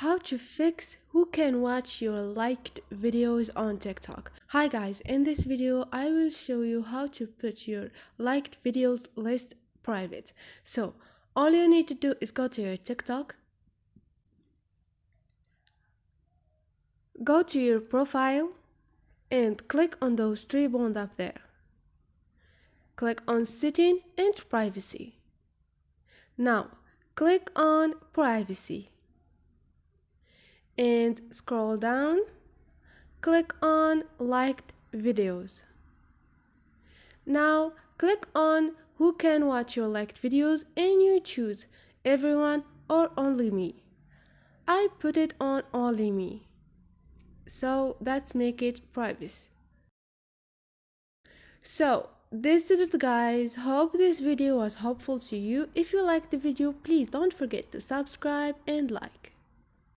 How to fix who can watch your liked videos on TikTok. Hi guys, in this video I will show you how to put your liked videos list private. So all you need to do is go to your TikTok, go to your profile and click on those three buttons up there. Click on setting and privacy. Now click on privacy and scroll down. Click on liked videos. Now click on who can watch your liked videos and you choose everyone or only me. I put it on only me. So let's make it private. So this is it guys. Hope this video was helpful to you. If you liked the video, please don't forget to subscribe and like.